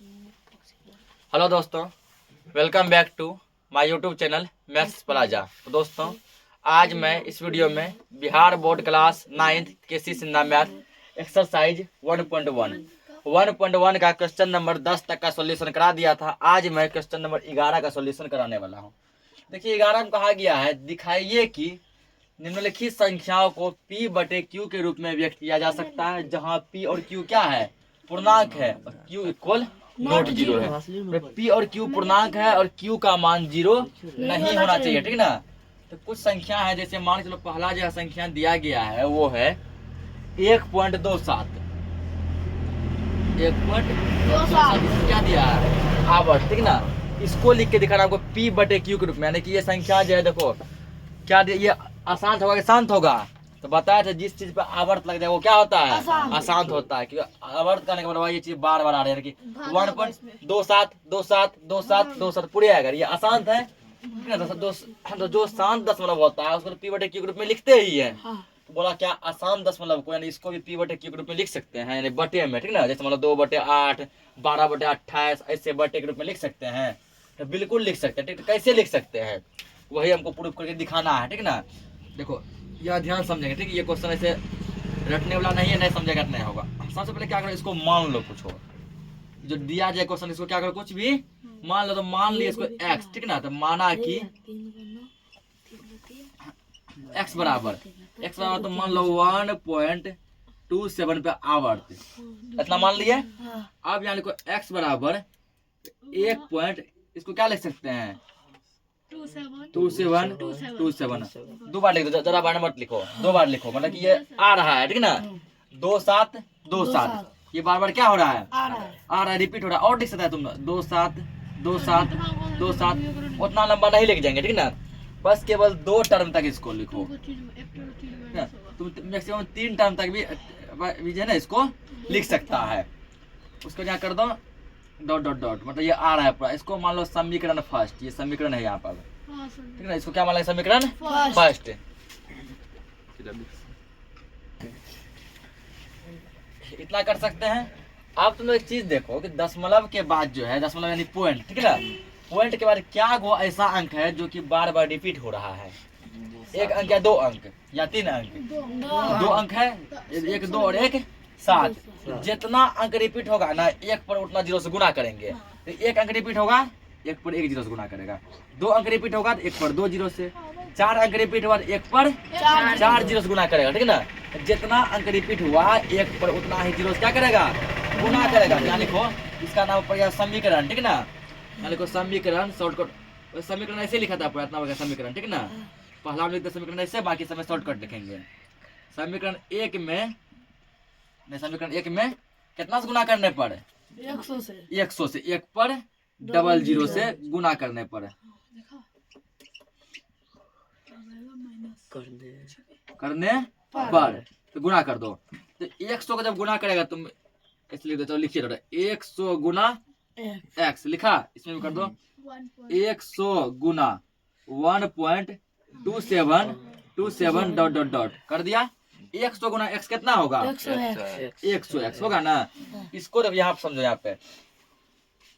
Hello दोस्तों, welcome back to my YouTube channel maths plaza. तो दोस्तों, आज मैं इस वीडियो में बिहार बोर्ड क्लास 9th के सी सिंधा मैथ एक्सरसाइज 1.1 का क्वेश्चन नंबर 10 तक का सॉल्यूशन करा दिया था। आज मैं क्वेश्चन नंबर 11 का सॉल्यूशन कराने वाला हूँ। देखिए 11 में कहा गया है, दिखाइए कि निम्नलिखित संख्याओं को P बटे Q के रूप में व्यक्त किया जा सकता है, जहाँ P और Q क्या है, पूर्णांक है और Q इक्वल नॉट जीरो है। P और Q पूर्णांक है और Q का मान जीरो नहीं होना चाहिए, ठीक ना। तो कुछ संख्या है, जैसे मान चलो पहला जो संख्या दिया गया है वो है 1.27। 1.27 क्या दिया है, आवर्त, ठीक ना। इसको लिख के दिखाना आपको P बटे Q के रूप में, यानी कि ये संख्या जो है देखो क्या ये अशांत होगा कि शांत होगा। तो बताया था जिस चीज पे आवर्त लग जाए वो क्या होता है, अशांत होता है। क्योंकि आवर्त करने के बाद ये चीज बार बार आ रही है कि 1.27 पूरे अगर ये अशांत है तो जो शांत दशमलव होता है उसको P बटे Q के रूप में लिखते ही है। तो बोला क्या अशांत दशमलव को, यानी इसको भी P बटे Q के रूप में लिख सकते हैं, यानी बटे में, ठीक ना। जैसे मतलब 2/8, 12/28 ऐसे बटे के रूप में लिख सकते हैं। तो बिल्कुल लिख सकते हैं, ठीक। कैसे लिख सकते हैं वही हमको प्रूफ करके दिखाना है, ठीक ना। देखो यह ध्यान समझेंगे, ठीक। ये क्वेश्चन ऐसे रटने वाला नहीं है, नहीं समझेगा नहीं होगा। सबसे पहले क्या करो, इसको मान लो कुछ हो, जो दिया जाए क्वेश्चन इसको क्या करो, कुछ भी मान लो। तो मान लिया इसको x, ठीक ना। तो माना कि x बराबर तो मान लो 1.27 पे आवर्त, इतना मान लिया। अब यहाँ लिखो x बराबर 1. इसको क्या लिख सकते हैं, 27 दो बार लिख दो, जरा बार मत लिखो, दो बार लिखो, मतलब कि ये आ रहा है, ठीक ना। 27 ये बार बार क्या हो रहा है, आ रहा है, रिपीट हो रहा है। और लिख सकता है तुम 27 उतना लंबा नहीं लिख जाएंगे, ठीक ना। बस केवल 2 टर्म तक इसको लिखो, तुम मैक्सिमम 3 टर्म तक भी जो है ना इसको लिख सकता है। उसको क्या कर दो, डॉट डॉट डॉट, मतलब ये आ रहा है पूरा। इसको मान लो समीकरण फर्स्ट, ये समीकरण है यहाँ पर, ठीक है ना। इसको क्या मान लो समीकरण फर्स्ट। इतना कर सकते हैं। अब तुम एक चीज देखो कि दशमलव के बाद जो है, दशमलव यानी पॉइंट, ठीक है ना। पॉइंट के बाद क्या वो ऐसा अंक है जो कि बार बार रिपीट हो रहा है। एक अंक या 2 अंक या 3 अंक, 2 अंक है, 1 2 और 1 7। जितना अंक रिपीट होगा ना, 1 पर उतना 0 से गुना करेंगे। तो 1 अंक रिपीट होगा, 1 पर 1 0 से गुना करेगा। 2 अंक रिपीट होगा तो 1 पर 2 0 से। 4 अंक रिपीट हुआ 1 पर 4 0 से गुना करेगा, ठीक है ना। जितना अंक रिपीट हुआ 1 पर उतना ही 0 से क्या करेगा, गुना करेगा। यहाँ लिखो, इसका नाम पड़ गया समीकरण, ठीक है ना। यहाँ लिखो समीकरण, शॉर्टकट समीकरण ऐसे लिखा था पूरा, इतना बड़ा समीकरण, ठीक है ना। पहला हम लिखते समीकरण ऐसे, बाकी समय शॉर्टकट लिखेंगे। समीकरण 1 में कितना से गुना करने पर, 100 से 1 पर 00 से गुना करने पर, तो गुना कर दो। तो 100 का जब गुना करेगा तुम इसलिए लिख दो, चलो लिखिए 100 गुना x लिखा, इसमें भी कर दो 100 गुना 1.27 डॉट डॉट डॉट कर दिया। 100 गुना x कितना होगा, 100x होगा ना। इसको जब यहाँ समझो, यहाँ पे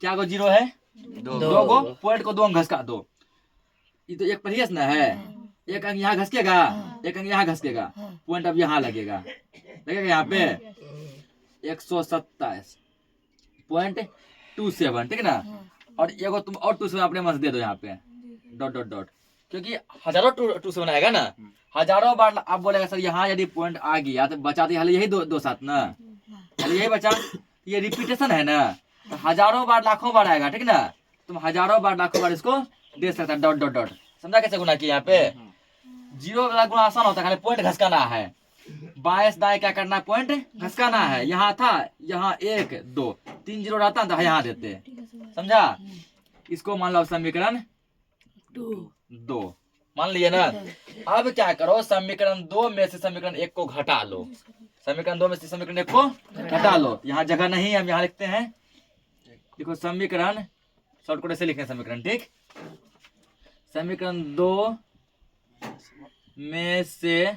क्या गो 0 है, 2 गो पॉइंट को 2 अंक घसका दो। ये तो 1 पर ही ना है, 1 अंक यहाँ घसकेगा, 1 अंक यहाँ घसकेगा, पॉइंट अब यहाँ लगेगा यहाँ पे 127.27, ठीक है ना। और एगो तुम और 27 अपने मन से दे दो यहाँ पे डॉट डॉट डॉट, क्योंकि हजारों 27 आएगा ना, हजारों बार। आप बोलेगा सर यहाँ यदि पॉइंट आ गया तो बचा तो यही 2 7 ना, यही बचा। ये रिपीटेशन है ना, तो हजारों बार लाखों बार आएगा, ठीक ना। तुम हजारों बार लाखों बार इसको दे सकता है डॉट डॉट डॉट। समझा कैसे गुना किया, यहाँ पे 0 वाला गुना आसान होता है, खाली पॉइंट घसकाना है। बाएं दाएं क्या करना है, पॉइंट घसकाना है। यहाँ था, यहाँ 1 2 3 0 रहता तो यहाँ देते, समझा। इसको मान लो समीकरण 2 मान लिए ना। अब क्या करो, समीकरण 2 में से समीकरण 1 को घटा लो। समीकरण 2 में से समीकरण 1 को घटा लो। यहाँ जगह नहीं है, हम यहाँ लिखते हैं। देखो समीकरण शॉर्टकट ऐसे लिखते हैं समीकरण, ठीक। समीकरण 2 में से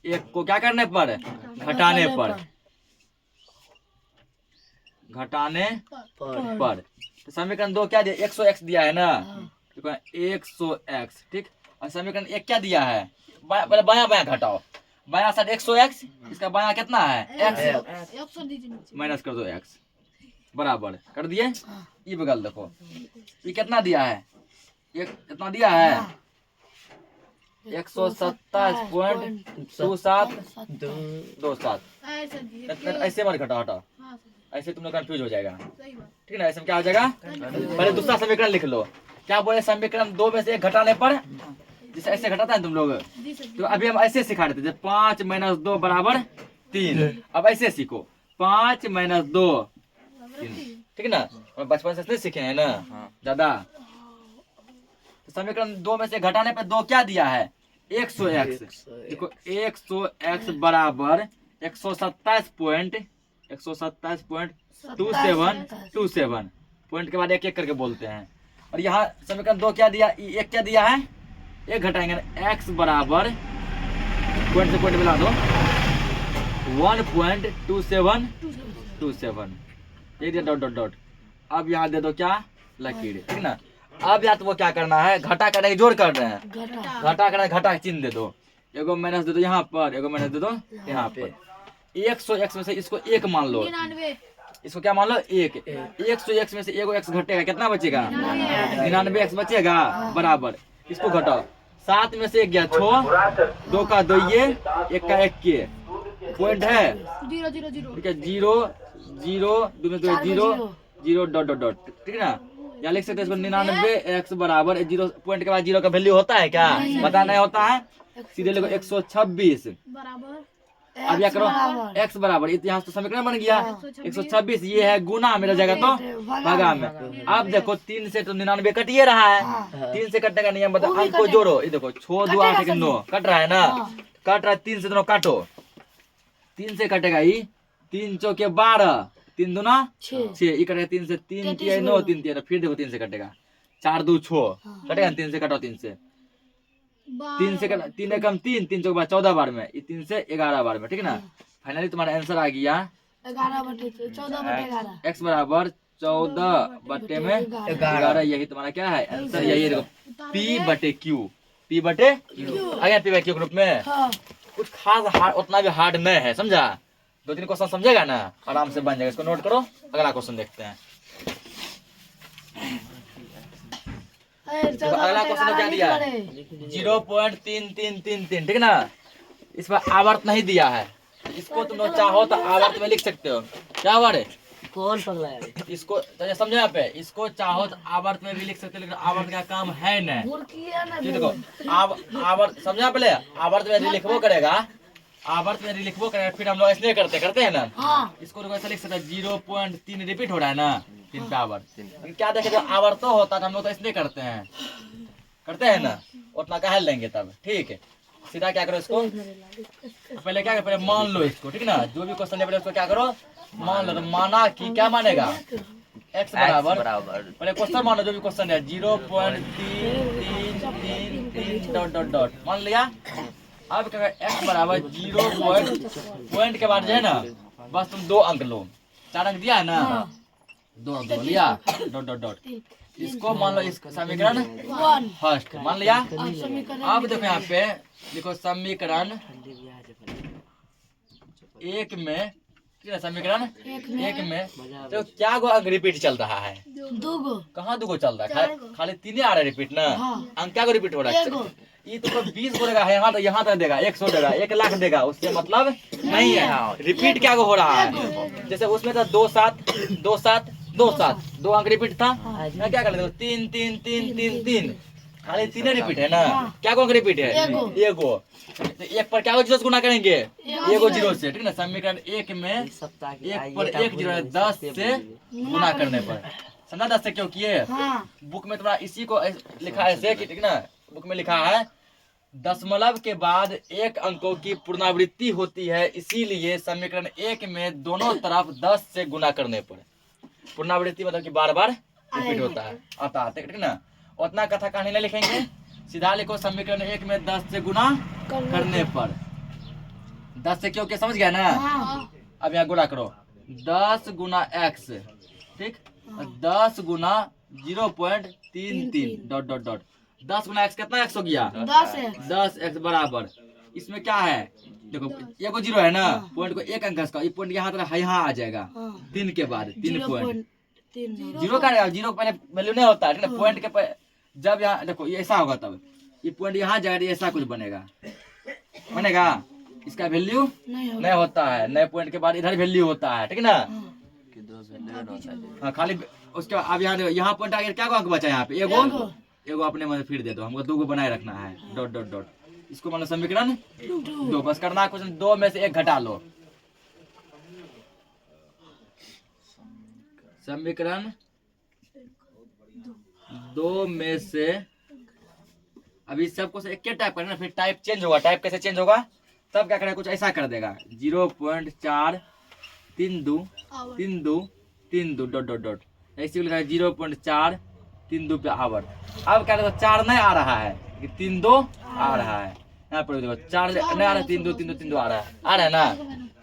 1 को क्या करने पर, घटाने पर, घटाने पर। तो समीकरण 2 क्या दिया, 100x दिया है ना, 100x, ठीक। और समीकरण 1 क्या दिया है, पहले बाया बाया घटाओ, बाया साइड 100x, इसका बाया कितना है x, माइनस कर दो x, बराबर कर दिए। ये बगल देखो, ये कितना दिया है, एक कितना दिया है 127.2727। ऐसे मत घटा, हटा, ऐसे तुम लोग कंफ्यूज हो जाएगा, ठीक ना। ऐसे में क्या हो जाएगा, पहले दूसरा समीकरण लिख लो। क्या बोले, समीकरण 2 में से 1 घटाने पर, जैसे ऐसे घटाता है तुम लोग, तो अभी हम ऐसे सिखा रहे थे, 5 - 2 बराबर 3। अब ऐसे सीखो, 5 - 2 3, ठीक ना। बचपन से नहीं सीखे हैं ना ज्यादा। तो समीकरण 2 में से घटाने पर 2 क्या दिया है, 100x। देखो 100x बराबर 127.2727 पॉइंट के बाद एक एक करके बोलते हैं। और यहाँ समीकरण 2 क्या दिया, एक क्या दिया है, एक घटाएंगे, x बराबर पॉइंट से पॉइंट मिला दो 1.2727, ये दिया डॉट डॉट डॉट। अब यहाँ दे दो क्या, लकीर, ठीक ना। अब यहाँ तो वो क्या करना है, घटा करने की जोड़ कर रहे हैं, घटा करने घटा के चिन्ह दे दो, एगो माइनस दे दो यहाँ पर, एगो माइनस दे दो यहाँ पर। 100x में से इसको 1 मान लो, इसको क्या मान लो 1। 100x में से एगो x घटेगा, कितना बचेगा 99x बचेगा, बराबर इसको घटाओ। 7 में से 1 गया 6, 2 का 2 ये, 1 का 1 के, पॉइंट है 0 0 0, ठीक है, 0 0 2 में 2 0 0 डॉट डॉट डॉट, ठीक है ना। या लिख सकते हैं इसको 99x बराबर 0, पॉइंट के बाद 0 का वैल्यू होता है क्या, पता नहीं होता है, सीधे लिखो 126 बराबर। अब क्या करो, x बराबर, यहाँ तो समीकरण बन गया 126, ये है गुना में रह जाएगा तो भागा में। अब देखो 3 से तो 99 कट ये रहा है, 3 से कटने का नियम बता, अंक को जोड़ो, ये देखो 6 2 8 9 कट रहा है ना, कट रहा है, 3 से दोनों काटो, 3 से कटेगा ये, 3 चौके 12, 3 दूना 6, ये कटेगा 3 से, 3 3 9 3 3, फिर देखो 3 से कटेगा, 4 2 6 कटेगा, 3 से कटो, 3 से 3 से 3 एकम 3, 3 चौके 14 बार में, ये 3 से 11 बार में, ठीक है ना। फाइनली तुम्हारा आंसर आ गया 11/14 x बराबर 14/11, यही तुम्हारा क्या है आंसर, यही देखो p/q, p/q आ गया, p/q ग्रुप में। कुछ खास हार्ड, उतना भी हार्ड नहीं है, समझा। 2-3 क्वेश्चन समझेगा ना, आराम से बन जाएगा, इसको नोट करो। अगला क्वेश्चन देखते हैं, तो अगला क्वेश्चन क्या दिया है 0.3333, ठीक ना। इस पर आवर्त नहीं दिया है, इसको तुम लोग चाहो तो आवर्त में लिख सकते हो। क्या वर्ड है, कौन पगला है इसको, तो समझो यहाँ पे, इसको चाहो तो आवर्त में भी लिख सकते हो, लेकिन आवर्त का काम है नहीं। देखो आवर्त समझा, पहले आवर्त में लिखबो करेगा, आवर्त में लिखबो करेगा, फिर हम लोग ऐसे करते हैं ना, इसको ऐसा लिख सकते हैं 0.3 रिपीट हो रहा है ना, 3 पे आवर्त। क्या देखे, जो आवर्त होता है हम लोग तो इसलिए करते हैं ना, उतना कह लेंगे तब, ठीक है। सीधा क्या करो, इसको पहले क्या करो, पहले मान लो इसको, ठीक ना। जो भी क्वेश्चन है पहले उसको क्या करो, मान लो। तो माना कि क्या मानेगा, x बराबर, पहले क्वेश्चन मानो, जो भी क्वेश्चन है 0.3333 डॉट डॉट डॉट मान लिया। अब क्या x बराबर 0 पॉइंट के बाद जो है ना, बस तुम 2 अंक लो, 4 अंक दिया है ना, 2 अंक लिया, डॉट डॉट डॉट, इसको मान लो, इसको समीकरण फर्स्ट मान लिया। अब देखो यहाँ पे लिखो समीकरण 1 में, समीकरण 1 में तो क्या गो अंक रिपीट चल रहा है, 2 गो, कहाँ 2 गो चल रहा है, खाली 3 आ रहा है रिपीट ना। अंक क्या गो रिपीट हो रहा है, ये तो 20 बोलेगा, यहाँ तक देगा, 100 देगा, 1 लाख देगा, उससे मतलब नहीं है। रिपीट क्या हो रहा है, जैसे उसमें था 2 7 2 7 2 7, 2 अंक रिपीट था, मैं क्या कर लेता हूँ 3 3 3 3 3, खाली 3 रिपीट है ना। क्या अंक रिपीट है, एगो, एक पर क्या हो 0 से गुना करेंगे, एगो 0 से, ठीक ना। समीकरण 1 में 1 पर 1 0 है, 10 से गुना करने पर, समझा। 10 से क्यों किए, बुक में तुम्हारा इसी को लिखा है ऐसे, ठीक ना। बुक में लिखा है दशमलव के बाद 1 अंकों की पुनरावृत्ति होती है, इसीलिए समीकरण 1 में दोनों तरफ 10 से गुना करने पर, पुनरावृत्ति मतलब कि बार बार रिपीट होता है, आता है, ठीक ना। उतना कथा कहानी नहीं लिखेंगे, सीधा लिखो समीकरण 1 में 10 से गुना करने पर, 10 से क्यों, क्या समझ गया ना। अब यहाँ गुणा करो, 10 गुना x ठीक। 10 गुना 0.33 डॉट डॉट डॉट 10 गुना x कितना x हो गया 10x बराबर इसमें क्या है देखो ये को 0 है ना पॉइंट को एक अंक का ये पॉइंट यहाँ आ जाएगा 3 के बाद 3 पॉइंट 0 का 0 पहले वैल्यू नहीं होता है ना पॉइंट के जब यहाँ देखो ये ऐसा होगा तब ये पॉइंट यहाँ जाएगा ऐसा कुछ बनेगा इसका वैल्यू नहीं होता है नए पॉइंट के बाद इधर वैल्यू होता है ठीक है ना हाँ खाली उसके बाद अब यहाँ पॉइंट आ गया क्या अंक बचा यहाँ पे एगो अपने मन फिर दे दो हमको 2 बनाए रखना है डॉट डॉट डॉट इसको मान लो समीकरण 2 बस करना कुछ 2 में से 1 घटा लो समीकरण 2 में से अभी सबको से एक टाइप करना फिर टाइप चेंज होगा टाइप कैसे चेंज होगा तब क्या करेगा कुछ ऐसा कर देगा 0.432 डॉट डॉट डॉट ऐसे लिखा है 0.432 पे आवर अब क्या देखो 4 नहीं आ रहा है 32 आ रहा है यहाँ पर देखो 4 नहीं आ रहा है 32 आ रहा है ना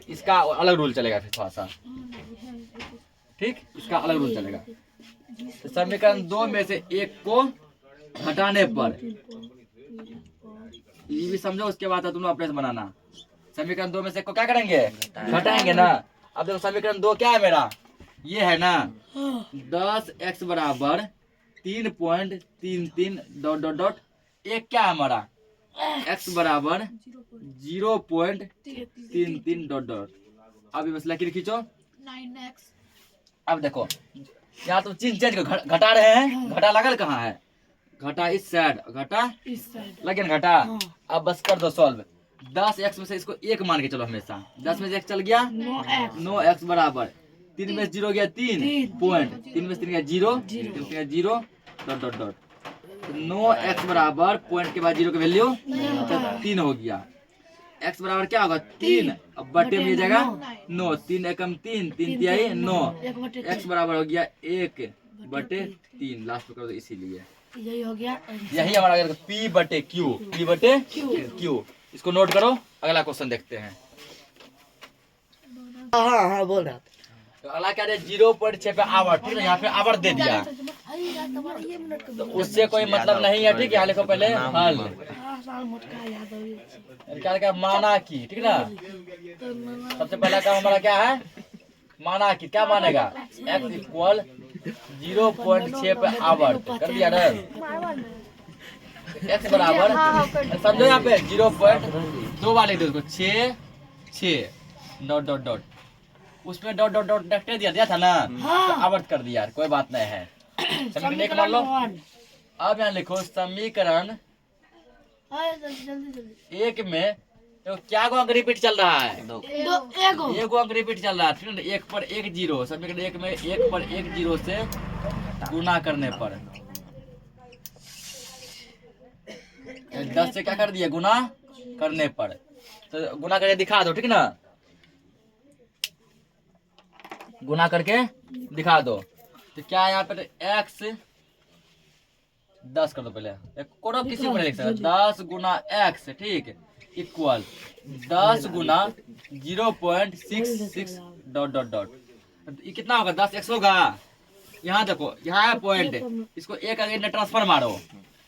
इसका अलग रूल चलेगा फिर थोड़ा सा ठीक इसका अलग रूल चलेगा तो समीकरण 2 में से 1 को घटाने पर ये भी समझो उसके बाद तुम अपने से बनाना समीकरण 2 में से 1 को क्या करेंगे घटाएंगे ना अब देखो समीकरण 2 क्या है मेरा ये है ना 10x बराबर 3.33 डॉट डॉट डॉट एक क्या है हमारा x बराबर 0.33 डॉट डॉट अब ये बस लकीर खींचो 9x अब देखो यहाँ तुम चीज चेंज घटा रहे हैं घटा लगल कहाँ है घटा इस साइड घटा इस साइड लगे घटा अब बस कर दो सॉल्व 10x में से इसको 1 मान के चलो हमेशा 10 में से 1 चल गया 9x बराबर 3 में से 0 गया 3 पॉइंट 3 में से 3 गया 0 0 डॉट डॉट डॉट 9x बराबर पॉइंट के बाद 0 की वैल्यू 3 हो गया x बराबर क्या होगा 3 अब बटे में जाएगा 9 3 एकम 3 3 तिहाई 9 x बराबर हो गया 1 बटे 3 लास्ट में कर दो इसीलिए यही हो गया यही हमारा P बटे Q इसको नोट करो अगला क्वेश्चन देखते हैं हाँ बोल रहा तो अगला क्या है 0.6 पे आवर ठीक है यहाँ पे आवर दे दिया तो उससे कोई मतलब नहीं है ठीक है यहाँ लिखो पहले हल क्या क्या माना की ठीक ना सबसे पहला काम हमारा क्या है माना की क्या मानेगा x इक्वल 0.6 पे आवर कर दिया ना x बराबर समझो यहाँ पे 0.2 वाले दो 6 डॉट डॉट डॉट उसमें डॉट डॉट डॉट डॉट दिया था ना तो आवर्त कर दिया कोई बात नहीं है समीकरण 1 मान लो अब यहाँ लिखो समीकरण 1 में तो क्या को अंक रिपीट चल रहा है एक अंक रिपीट चल रहा है ठीक है 1 पर 1 0 समीकरण 1 में 1 पर 1 0 से गुना करने पर 10 से क्या कर दिया गुना करने पर तो गुना करके दिखा दो ठीक ना गुना करके दिखा दो तो क्या यहाँ पे x 10 कर दो पहले कोनो किसी को नहीं लिख सकता 10 गुना x ठीक इक्वल 10 गुना 0.66 डॉट डॉट डॉट ये कितना होगा 10x होगा यहाँ देखो यहाँ है पॉइंट इसको एक आगे ट्रांसफर मारो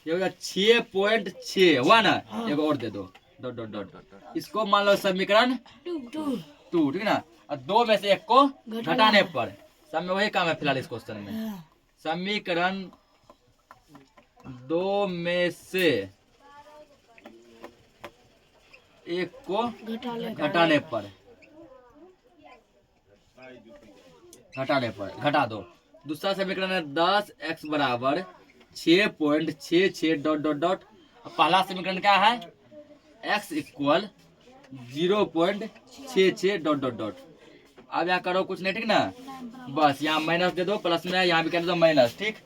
ये होगा 6.6 हुआ ना एक और दे दो डॉट डॉट डॉट इसको मान लो समीकरण 2 ठीक ना और 2 में से 1 को घटाने पर सब में वही काम है फिलहाल इस क्वेश्चन में समीकरण 2 में से 1 को घटाने पर घटा दो दूसरा समीकरण है 10x बराबर 6.66 डॉट डॉट डॉट पहला समीकरण क्या है x equal 0.66 dot dot dot अब यहाँ करो कुछ नहीं ठीक ना बस यहाँ माइनस दे दो प्लस में यहाँ भी कर दो माइनस ठीक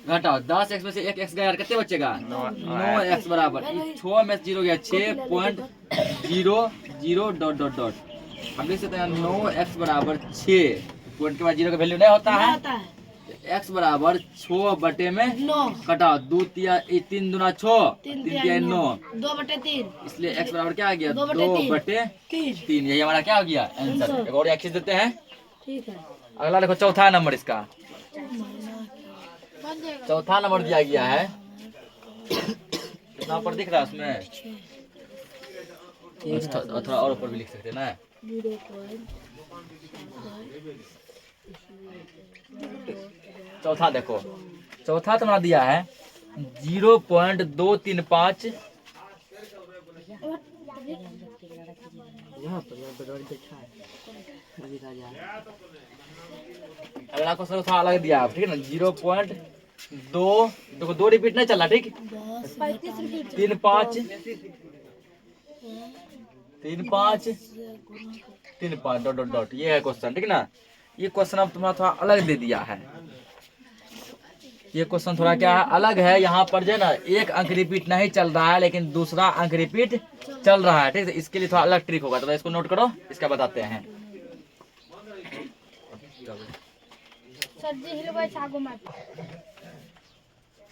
घटाओ 10x में से 1x गया कितने बचेगा 9x बराबर 6 में 0 गया 6.00 डॉट डॉट डॉट हम लिख सकते हैं 9x बराबर 6 पॉइंट के बाद 0 का वैल्यू नहीं होता है x बराबर 6 बटे में कटाओ 2 3 दूना 6 3 3 9 2 बटे 3 इसलिए x बराबर क्या आ गया 2 बटे 3 यही हमारा क्या हो गया आंसर एक और खींच देते हैं ठीक है। अगला देखो चौथा नंबर इसका, चौथा नंबर दिया गया है, कितना ऊपर दिख रहा है उसमें, थोड़ा और ऊपर भी लिख सकते हैं ना। 0.5 चौथा देखो, चौथा तुम्हारा दिया है 0.235। अगला क्वेश्चन थोड़ा अलग दिया है, ठीक है ना। 0.2 देखो, 2 रिपीट नहीं चल रहा, ठीक। 3 5 3 5 3 5 डॉट डॉट डॉट, ये है क्वेश्चन, ठीक ना। ये क्वेश्चन अब तुम्हारा थोड़ा अलग दे दिया है। ये क्वेश्चन थोड़ा क्या है, अलग है। यहाँ पर जो है ना, एक अंक रिपीट नहीं चल रहा है, लेकिन दूसरा अंक रिपीट चल रहा है, ठीक है। इसके लिए थोड़ा अलग ट्रिक होगा, तो इसको नोट करो, इसका बताते हैं।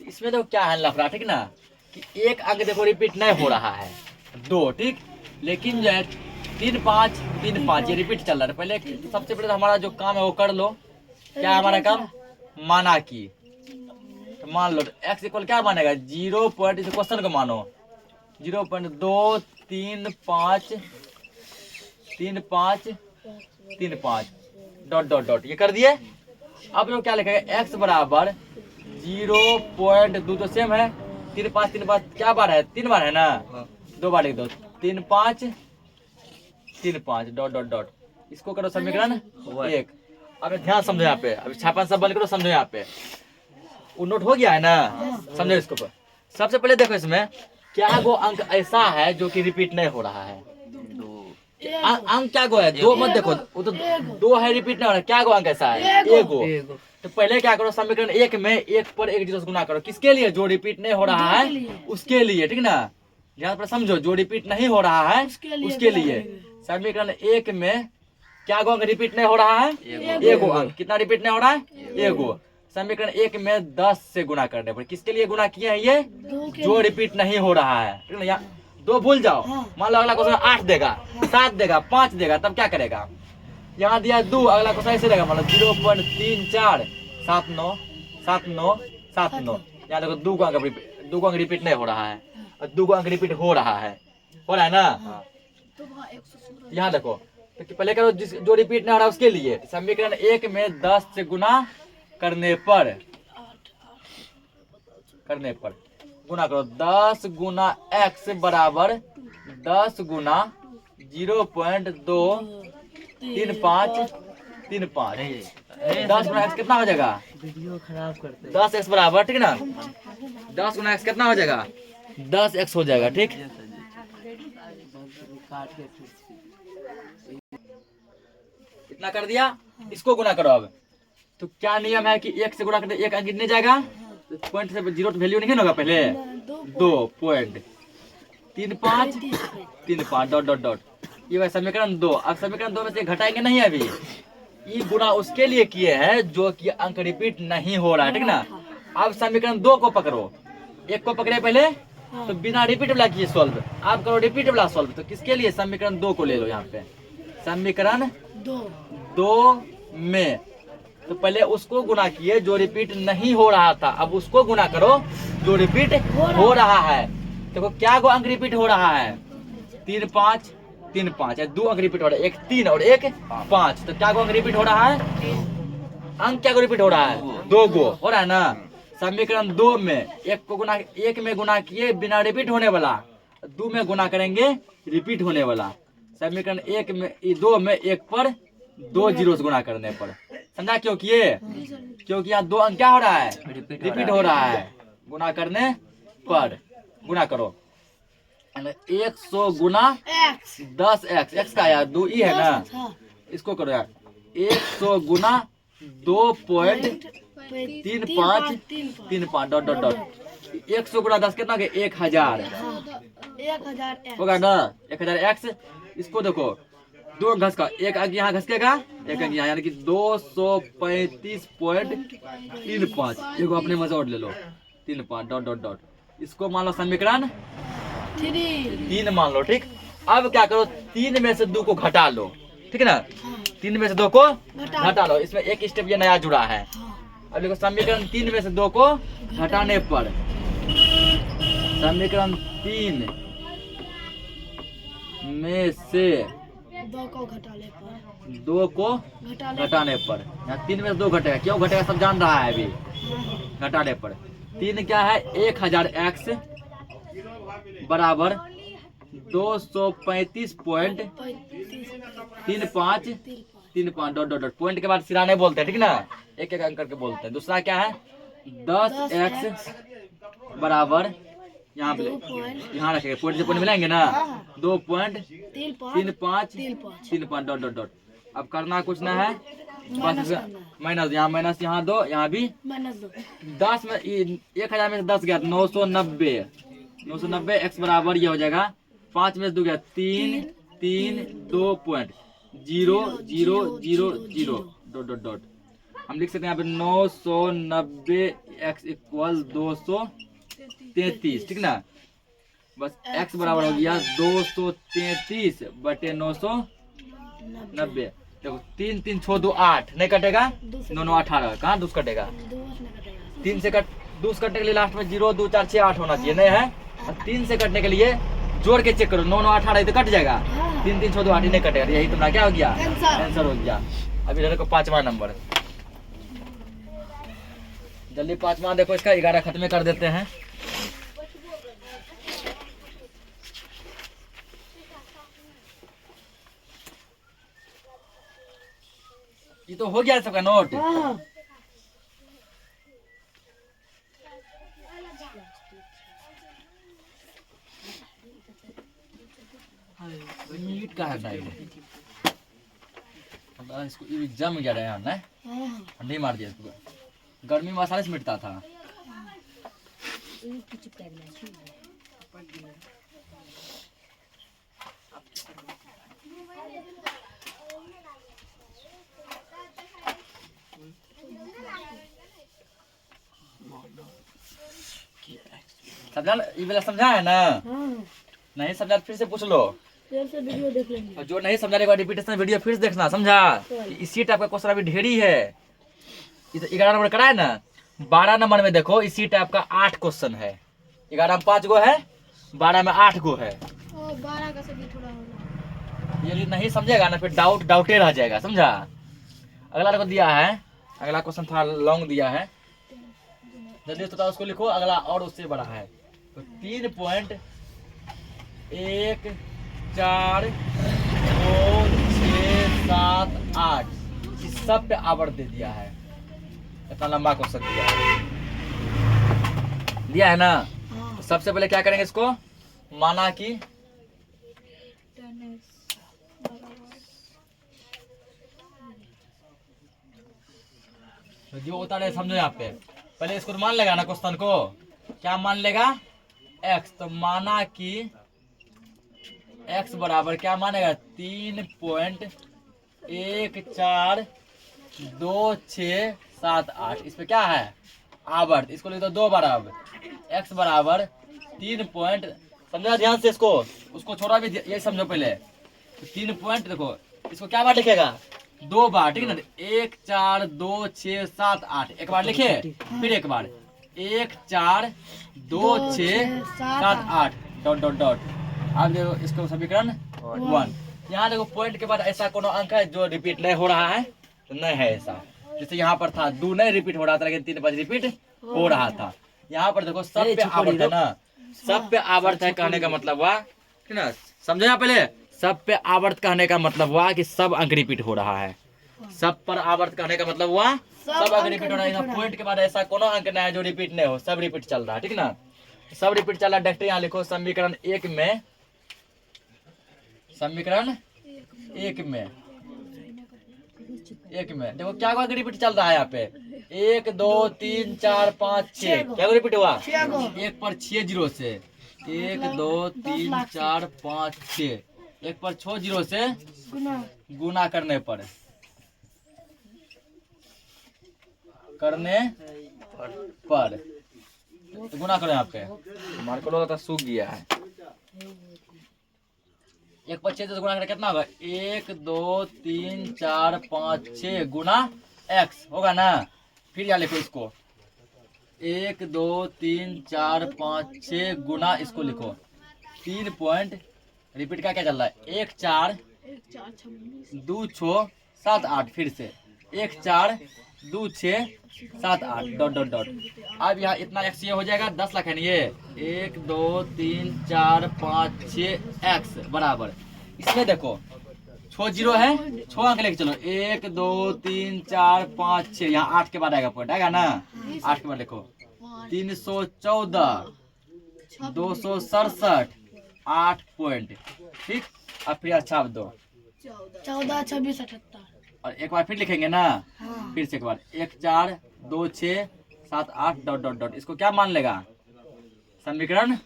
इसमें देखो क्या है लफड़ा, ठीक ना, कि एक अंक देखो रिपीट नहीं हो रहा है, 2, ठीक, लेकिन जो है 3 5 3 5 ये रिपीट चल रहा है। पहले सबसे पहले तो हमारा जो काम है वो कर लो। क्या है हमारा काम, माना की, तो मान लो x इक्वल क्या मानेगा, 0 पॉइंट, इस क्वेश्चन को मानो 0.235 3 5 3 5 डॉट डॉट डॉट, ये कर दिए। अब लोग क्या लिखेगा, x बराबर 0.2 तो सेम है, 3 5 क्या बार है, 3 बार है ना, 2 बार लिख दो, 3 5 3 5 डॉट डॉट डॉट। इसको करो समीकरण 1। अब ध्यान समझो यहाँ पे, अभी छापन सब बंद करो, समझो यहाँ पे, वो नोट हो गया है ना, समझो इसको। सबसे पहले देखो इसमें क्या गो अंक ऐसा है जो कि रिपीट नहीं हो रहा है, अंक क्या गो है, 2 मत देखो, वो तो 2 है, रिपीट नहीं हो रहा है। क्या गो अंक ऐसा है, एगो। तो पहले क्या करो, समीकरण 1 में 1 पर 1 जीरो से गुना करो, किसके लिए, जो रिपीट नहीं हो रहा है उसके लिए, ठीक ना। यहाँ पर समझो, जो रिपीट नहीं हो रहा है उसके लिए। समीकरण 1 में क्या गो अंक रिपीट नहीं हो रहा है, एगो अंक। कितना रिपीट नहीं हो रहा है, एगो। समीकरण 1 में 10 से गुना करने पर, किसके लिए गुना किए हैं, ये जो रिपीट नहीं हो रहा है, ठीक ना। यहाँ 2 भूल जाओ, मान लो अगला क्वेश्चन 8 देगा, 7 देगा, 5 देगा, तब क्या करेगा, यहाँ दिया 2, अगला क्वेश्चन ऐसे देगा, मतलब 0.34 7 9 7 9 7 9। यहाँ देखो 2 को अंक रिपीट नहीं हो रहा है, और 2 को अंक रिपीट हो रहा है ना। यहाँ देखो, तो पहले करो जो रिपीट नहीं हो रहा है उसके लिए। समीकरण 1 में 10 से गुना करने पर गुना करो, 10 गुना x बराबर 10 गुना 0.235 3 5। 10 गुना x कितना हो जाएगा, वीडियो खराब करते 10x बराबर, ठीक ना। 10 गुना x कितना हो जाएगा, 10x हो जाएगा, ठीक। इतना कर दिया, इसको गुना करो। अब तो क्या नियम है कि 1 से गुना करते 1 अंक गिनने जाएगा, तो पॉइंट से 0 तो वैल्यू नहीं होगा, पहले 2 पॉइंट 3 5 3 5 डॉट डॉट डॉट। ये है समीकरण 2। अब समीकरण 2 में से घटाएंगे नहीं, अभी ये गुना उसके लिए किए हैं जो कि अंक रिपीट नहीं हो रहा है, ठीक ना। अब समीकरण 2 को पकड़ो, 1 को पकड़े पहले, तो बिना रिपीट वाला किए सॉल्व। आप करो रिपीट वाला सॉल्व, तो किसके लिए, समीकरण 2 को ले लो। यहाँ पे समीकरण 2 में तो पहले उसको गुना किए जो रिपीट नहीं हो रहा था, अब उसको गुना करो जो रिपीट हो रहा है। देखो क्या गो अंक रिपीट हो रहा है, 3 5 3 5 है, 2 अंक रिपीट हो रहा है, एक 3 और एक 5। तो क्या गो अंक रिपीट हो रहा है, अंक क्या गो रिपीट हो रहा है, 2 गो हो रहा है ना। समीकरण 2 में 1 में गुना किए बिना रिपीट होने वाला, 2 में गुना करेंगे रिपीट होने वाला। समीकरण 1 में 2 में 1 पर 2 जीरो से गुना करने पर, समझा क्यों किए, क्योंकि यहाँ 2 अंक क्या हो रहा है, रिपीट हो रहा है। गुना करने पर गुना करो, 100 गुना 10x, x का यार 2 ही है ना, इसको करो यार 100 गुना 2.35 डॉट डॉट डॉट। 100 गुना 10 कितना, 1000 होगा ना, 1000x। इसको देखो 2 घस का, 1 अंक यहाँ घसकेगा, 1 अंक यहाँ, यानी कि 235.35। एगो अपने मजे और ले लो, 3 5 डॉट डॉट डॉट। इसको मान लो समीकरण 3 मान लो, ठीक। अब क्या करो, 3 में से 2 को घटा लो, ठीक है ना। 3 में से 2 को घटा लो। इसमें एक स्टेप ये नया जुड़ा है। अब देखो समीकरण 3 में से 2 को घटाने पर, समीकरण 3 में से 2 को घटाने पर 2 को घटाने पर, यहाँ 3 में से 2 घटेगा, क्यों घटेगा सब जान रहा है अभी। घटाने पर 3 क्या है, 1000 x बराबर 235.35 डॉट डॉट डॉट, पॉइंट के बाद सिराने बोलते हैं, ठीक ना, एक एक अंक करके बोलते हैं। दूसरा क्या है, 10x बराबर, यहाँ पे यहाँ रखेंगे, पॉइंट से पॉइंट मिलाएंगे ना, 2.35 डॉट डॉट डॉट। अब करना कुछ ना है, बस माइनस, यहाँ माइनस, यहाँ 2, यहाँ भी -2। 10 में 1000 में से 10 गया 990, 990 x बराबर ये हो जाएगा 5 में से 2 गया 3, 3, 2.00000 डॉट डॉट डॉट। हम लिख सकते हैं यहाँ पे 990 x इक्वल 233, ठीक ना। बस x बराबर हो गया 233 बटे 990। देखो 3 3 6 2 8 नहीं कटेगा, 9 9 18, कहाँ 2 कटेगा, 3 से कट 2 कटने के लिए लास्ट में 0 2 4 6 8 होना चाहिए, नहीं है। और 3 से कटने के लिए जोड़ के चेक करो, 9 9 18 तो कट जाएगा, 3 3 6 2 8 नहीं कटेगा, यही तुम्हारा क्या हो गया, आंसर हो गया। अभी इधर को 5वां नंबर, जल्दी 5वां देखो, इसका 11 खत्म कर देते हैं। ये तो हो गया सबका नोट। मीट का है भाई, इसको जम गया रहा है, ठंडी मार दिया इसको, गर्मी में आसानी से मिटता था। समझा, ये वाला समझा है ना, नहीं समझा फिर से पूछ लो, वीडियो देख लेंगे। और जो नहीं समझा एक बार रिपीटेशन वीडियो फिर से देखना, समझा। इसी टाइप का क्वेश्चन अभी ढेरी है, 11 नंबर करा है ना, 12 नंबर में देखो इसी टाइप का 8 क्वेश्चन है। 11 में 5 गो है, 12 में 8 गो है। 12 का से भी थोड़ा होगा, यदि नहीं समझेगा ना फिर डाउटे रह जाएगा, समझा। अगला देखो दिया है, अगला क्वेश्चन थोड़ा लॉन्ग दिया है, जल्दी बताओ उसको लिखो। अगला और उससे बड़ा है, तो 3.14 4 2 6 7 8 इस सब पे आवर्त दे दिया है। इतना लंबा क्वेश्चन दिया है ना। तो सबसे पहले क्या करेंगे, इसको माना कि तो जो उतारे समझो यहाँ पे, पहले इसको मान लेगा ना क्वेश्चन को, क्या मान लेगा, x। तो माना कि x बराबर क्या मानेगा, 3.142678। इस पे क्या है, आवर्त, इसको लिख दो 2 बार। अब x बराबर 3 पॉइंट, समझा ध्यान से, इसको उसको छोड़ा भी, ये समझो पहले। तो 3 पॉइंट देखो, इसको क्या बार लिखेगा, 2 बार, ठीक है ना। 1 4 2 6 7 8 एक बार लिखे, फिर एक बार 1 4 2 6 7 8 डॉट डॉट डॉट। अब देखो इसको समीकरण 1। यहाँ देखो पॉइंट के बाद ऐसा कोनो अंक है जो रिपीट नहीं हो रहा है, तो नहीं है ऐसा। जैसे यहाँ पर था 2 नहीं रिपीट हो रहा था, लेकिन 3 5 रिपीट हो रहा था। यहाँ पर देखो सब पे आवर्त है ना, सब पे आवर्त है, कहने का मतलब हुआ, ठीक ना, समझो। यहाँ पहले सब पे आवर्त कहने का मतलब हुआ कि सब अंक रिपीट हो रहा है। सब पर आवर्त कहने का मतलब हुआ सब अंक रिपीट हो रहा है। पॉइंट के बाद ऐसा कोनो अंक नहीं है जो रिपीट नहीं हो, सब रिपीट चल रहा है, ठीक ना। सब रिपीट चल रहा है। डायरेक्ट यहाँ लिखो समीकरण 1 में, समीकरण 1 में देखो क्या रिपीट चल रहा है यहाँ पे, 1 2 3 4 5 6 क्या रिपीट हुआ, 1 पर 6 जीरो से, 1 2 3 4 5 6, 1 पर 6 जीरो से गुना करने पर तो गुना करो। यहाँ पे मार्कर तो सूख गया है। एक पर 6 से गुणा करें कितना होगा? 1 2 3 4 5 6 गुना x होगा ना। फिर यहाँ लिखो इसको 1 2 3 4 5 6 गुना इसको लिखो 3 पॉइंट रिपीट का क्या चल रहा है? 1 4 1 4 26 2 6 7 8 फिर से 1 4 2 6 7 8 डॉट डॉट डॉट। अब यहाँ इतना एक्स ये हो जाएगा 10 लाख है ना ये 1 2 3 4 5 6 एक्स बराबर। इसमें देखो 6 जीरो है 6 अंक लेके चलो 1 2 3 4 5 6 यहाँ 8 के बाद आएगा पॉइंट आएगा ना। 8 के बाद देखो 314 267 8 पॉइंट ठीक। अब फिर छाप दो 14 26 78 और एक बार फिर लिखेंगे ना। हाँ फिर से एक बार 1 4 2 6 7 8 डॉट डॉट डॉट। इसको क्या मान लेगा? समीकरण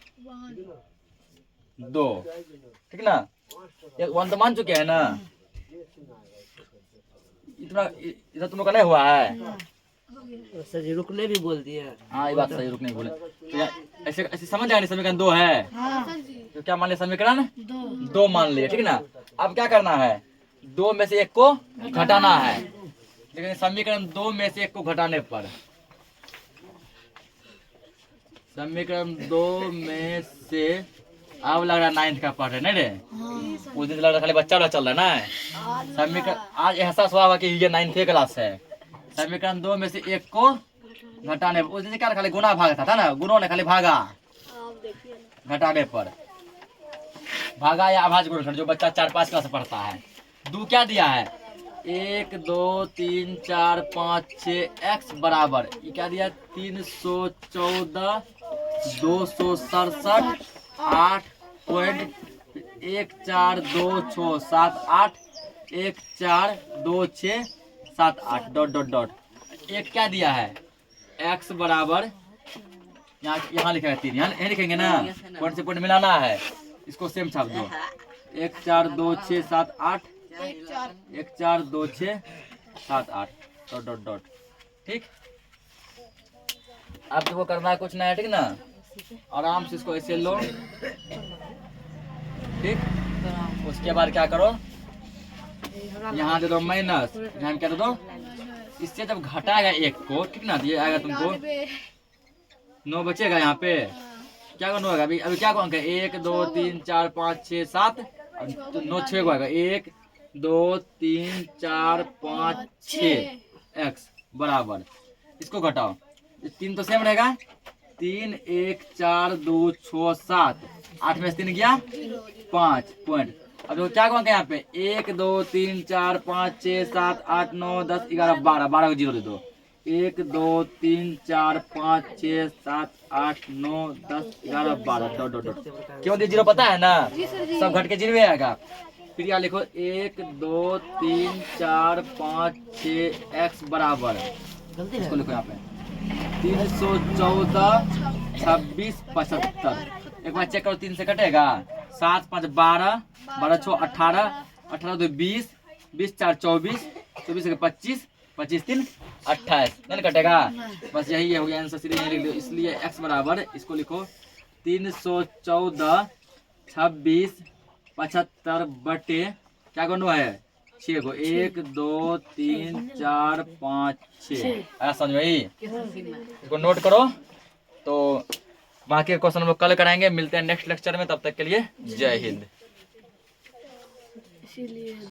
2 ठीक ना। एक 1 तो मान चुके हैं ना। इतना इधर तुम लोग का नहीं हुआ है। सर जी रुकने भी बोल दिए। हाँ ये बात सही रुकने बोले तो ऐसे ऐसे समझ आए समीकरण 2 है हाँ तो क्या मान लिया? समीकरण 2 2 मान लिए ठीक ना। अब क्या करना है? 2 में से 1 को घटाना है। लेकिन समीकरण 2 में से 1 को घटाने पर समीकरण 2 में से अब लग रहा है 9th का पढ़ रहे नहीं रे। उस दिन लग रहा खाली बच्चा वाला चल रहा है ना। समीकरण आज एहसास हुआ कि ये 9th क्लास है। समीकरण 2 में से 1 को घटाने पर उस दिन क्या खाली गुना भाग था ना। गुणों ने खाली भागा घटाने पर भागा या अभाज्य गुणनखंड जो बच्चा 4-5 क्लास पढ़ता है। 2 क्या दिया है? 1 2 3 4 5 6 एक्स बराबर ये क्या दिया? 314 267 8 पॉइंट 1 4 2 6 7 8 1 4 2 6 7 8 डॉट डॉट डॉट। एक क्या दिया है? एक्स बराबर यहाँ लिखा है 3 यहाँ लिखेंगे ना। पॉइंट से पॉइंट मिलाना है। इसको सेम छाप दो 1 4 2 6 7 8 1 4 2 6 7 8 डॉट डॉट डॉट ठीक। अब तुमको करना है कुछ नया ठीक ना। आराम से इसको ऐसे लो ठीक। उसके बाद क्या करो? यहाँ दे दो माइनस यहाँ क्या दे दो। इससे जब घटाएगा 1 को ठीक ना ये आएगा तुमको 9 बचेगा यहाँ पे। क्या करना होगा? अभी क्या अंक है? 1 2 3 4 5 6 7 तो 9 6 को आएगा 1 2 3 4 5 6 एक्स बराबर। इसको घटाओ 3 तो सेम रहेगा 3 1 4 2 6 7 8 में से 3 गया 5 पॉइंट। अब देखो क्या अंक है यहाँ पे 1 2 3 4 5 6 7 8 9 10 11 12 12 को जीरो दे दो 1 2 3 4 5 6 7 8 9 10 11 12 डॉट डॉट डॉट। क्यों दिए जीरो पता है ना? सब घट के जीरो में आएगा। फिर यहाँ लिखो 1 2 3 4 5 6 एक्स बराबर इसको लिखो यहाँ पे 314 26 75। एक बार चेक करो 3 से कटेगा 7 5 12 12 6 18 18 2 20 20 4 24 24 25 25 3 28 नहीं कटेगा। बस यही हो गया आंसर सीधे लिख दो। इसलिए x बराबर इसको लिखो 314 26 75 बटे क्या करना है 6 को 1 2 3 4 5 6 आया समझ में? इसको नोट करो। तो बाकी क्वेश्चन हम कल कराएंगे। मिलते हैं नेक्स्ट लेक्चर में। तब तक के लिए जय हिंद। इसीलिए